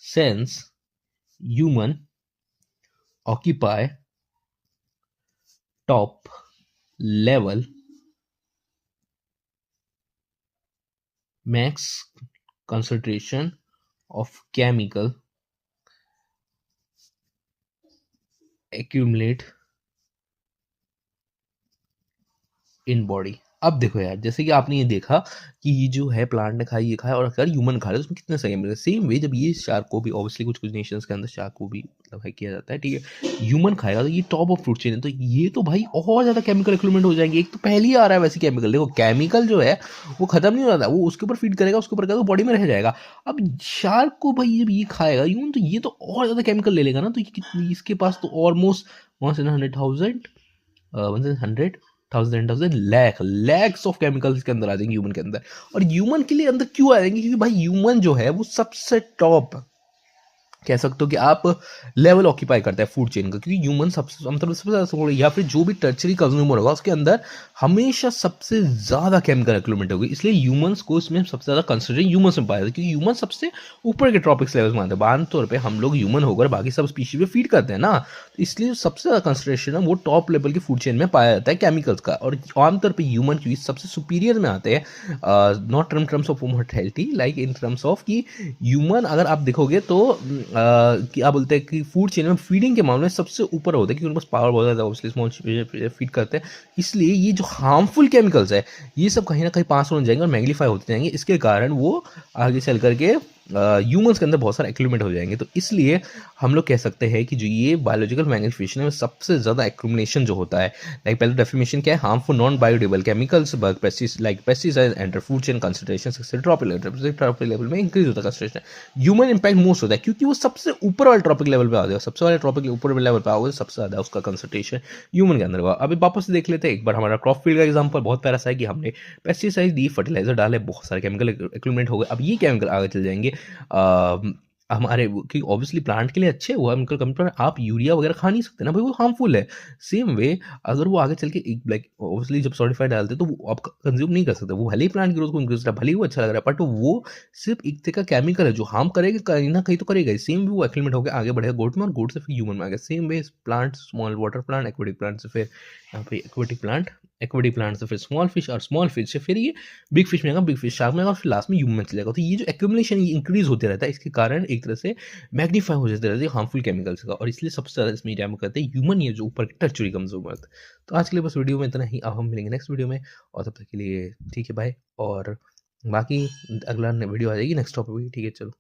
since human occupy top level max concentration of chemical accumulate in body. अब देखो यार, जैसे कि आपने ये देखा कि ये जो है प्लांट ने खाया, ये खाया, और अगर ह्यूमन खा रहा है तो उसमें कितने सही मिले। सेम वे जब ये शार्क को भी, ऑब्वियसली कुछ कुछ नेशंस के अंदर शार्क को भी मतलब है किया जाता है, ठीक है, ह्यूमन खाएगा तो ये टॉप ऑफ फूड चेन है, तो ये तो भाई और ज्यादा केमिकल एक्लूमेंट हो जाएंगे। एक तो पहले ही आ रहा है वैसे केमिकल, देखो केमिकल जो है वो खत्म नहीं हो रहा, वो उसके ऊपर फीड करेगा, उसके ऊपर तो बॉडी में रह जाएगा। अब शार्क को भाई जब ये खाएगा ह्यूमन, तो ये तो और ज्यादा केमिकल ले लेगा ना, तो इसके पास तो almost 100,000 100 thousand thousand lakhs of chemicals के अंदर आ जाएंगे ह्यूमन के अंदर। और ह्यूमन के लिए अंदर क्यों आ जाएंगे? क्योंकि भाई ह्यूमन जो है वो सबसे टॉप कह सकते हो कि आप लेवल ऑक्यूपाई करता है फूड चेन का, क्योंकि ह्यूमन सबसे मतलब सबसे ज्यादा, या फिर जो भी टर्चरी कंज्यूमर होगा उसके अंदर हमेशा सबसे ज्यादा केमिकल एक्लूमेंट होगी। इसलिए ह्यूमंस को इसमें सबसे ज्यादा कंसिडर ह्यूमंस में पाया जाता है, क्योंकि ह्यूमन सबसे ऊपर के ट्रॉपिक्स लेवल में आते हैं। आम तौर पर हम लोग ह्यूमन होकर बाकी सब स्पीशीज पे फीड करते हैं ना, तो इसलिए सबसे ज्यादा कंसिडरेशन है वो टॉप लेवल की फूड चेन में पाया जाता है केमिकल्स का। और आमतौर पर ह्यूमन क्योंकि सबसे सुपीरियर में आते हैं, not in terms of mortality, like in terms of कि ह्यूमन अगर आप देखोगे तो क्या बोलते हैं कि फूड चेन में फीडिंग के मामले में सबसे ऊपर होता है, क्योंकि उनके पास पावर बहुत ज़्यादा, ऑब्वियसली स्मॉल फीड करते हैं। इसलिए ये जो हार्मफुल केमिकल्स है ये सब कहीं ना कहीं पास होने जाएंगे और मैग्नीफाई होते जाएंगे, इसके कारण वो आगे चल करके ह्यूमंस के अंदर बहुत सारे एक्लूमेट हो जाएंगे। तो इसलिए हम लोग कह सकते हैं कि जो ये बायोलॉजिकल मैग्निफिकेशन है सबसे ज़्यादा एक्यूमुलेशन जो होता है, लाइक पहले डेफिनेशन क्या है, harmful non biodegradable chemicals pesticide enter food chain concentration trophic level में इंक्रीज होता है कंसंट्रेशन। ह्यूमन इंपैक्ट मोस्ट होता है क्योंकि वो सबसे ऊपर वाले ट्रॉपिक लेवल पे आ जाएगा, सबसे वाले ट्रॉपिक ऊपर लेवल पे आओगे सबसे ज़्यादा उसका कंसंट्रेशन ह्यूमन के अंदर होगा। अभी वापस से देख लेते हैं एक बार हमारा क्रॉप फील्ड का एग्जाम्पल, बहुत प्यारा सा है कि हमने पेस्टिसाइड दी, फर्टिलाइजर डाले, बहुत सारे केमिकल एक्लूमेंट हो गए। अब ये केमिकल आगे चल जाएंगे हमारे, क्योंकि ऑब्वियसली प्लांट के लिए अच्छे हुआ केमिकल कंपेयर, आप यूरिया वगैरह खा नहीं सकते ना भाई, वो हार्मफुल है। सेम वे अगर वो आगे चल के एक लाइक ऑब्वियसली जब सॉलिडिफाइड डालते तो वो आप कंज्यूम नहीं कर सकते, वो भले ही प्लांट ग्रोथ को इंक्रीज, भले ही वो अच्छा लग रहा है, बट वो सिर्फ एक तरह का केमिकल है जो हार्म करेगा कहीं ना कहीं तो करेगा। सेम वे वो एक्लिमेंट होकर आगे बढ़ेगा गोट में, और गोट से फिर ह्यूमन में आ गया। Same way plant, small water plant, aquatic plant से फिर यहाँ पे एक्वेटिक प्लांट से फिर स्मॉल फिश, और स्मॉल फिश से फिर ये बिग फिश में आएगा, बिग फिश शार्क में आएगा, और फिर लास्ट में ह्यूमन में चलेगा। तो ये जो एक्यूमुलेशन ये इंक्रीज होते रहता है, इसके कारण एक तरह से मैग्नीफाई हो जाते रहते हैं हार्मफुल केमिकल्स का, और इसलिए सबसे ज्यादा इसमें डैमेज करते हैं ह्यूमन, ये जो ऊपर के टर्चरी कंज्यूमर। तो आज के लिए बस वीडियो में इतना ही, अब हम मिलेंगे नेक्स्ट वीडियो में, और तब तक के लिए ठीक है बाय। और बाकी अगला वीडियो आ जाएगी नेक्स्ट टॉपिक भी, ठीक है चलो।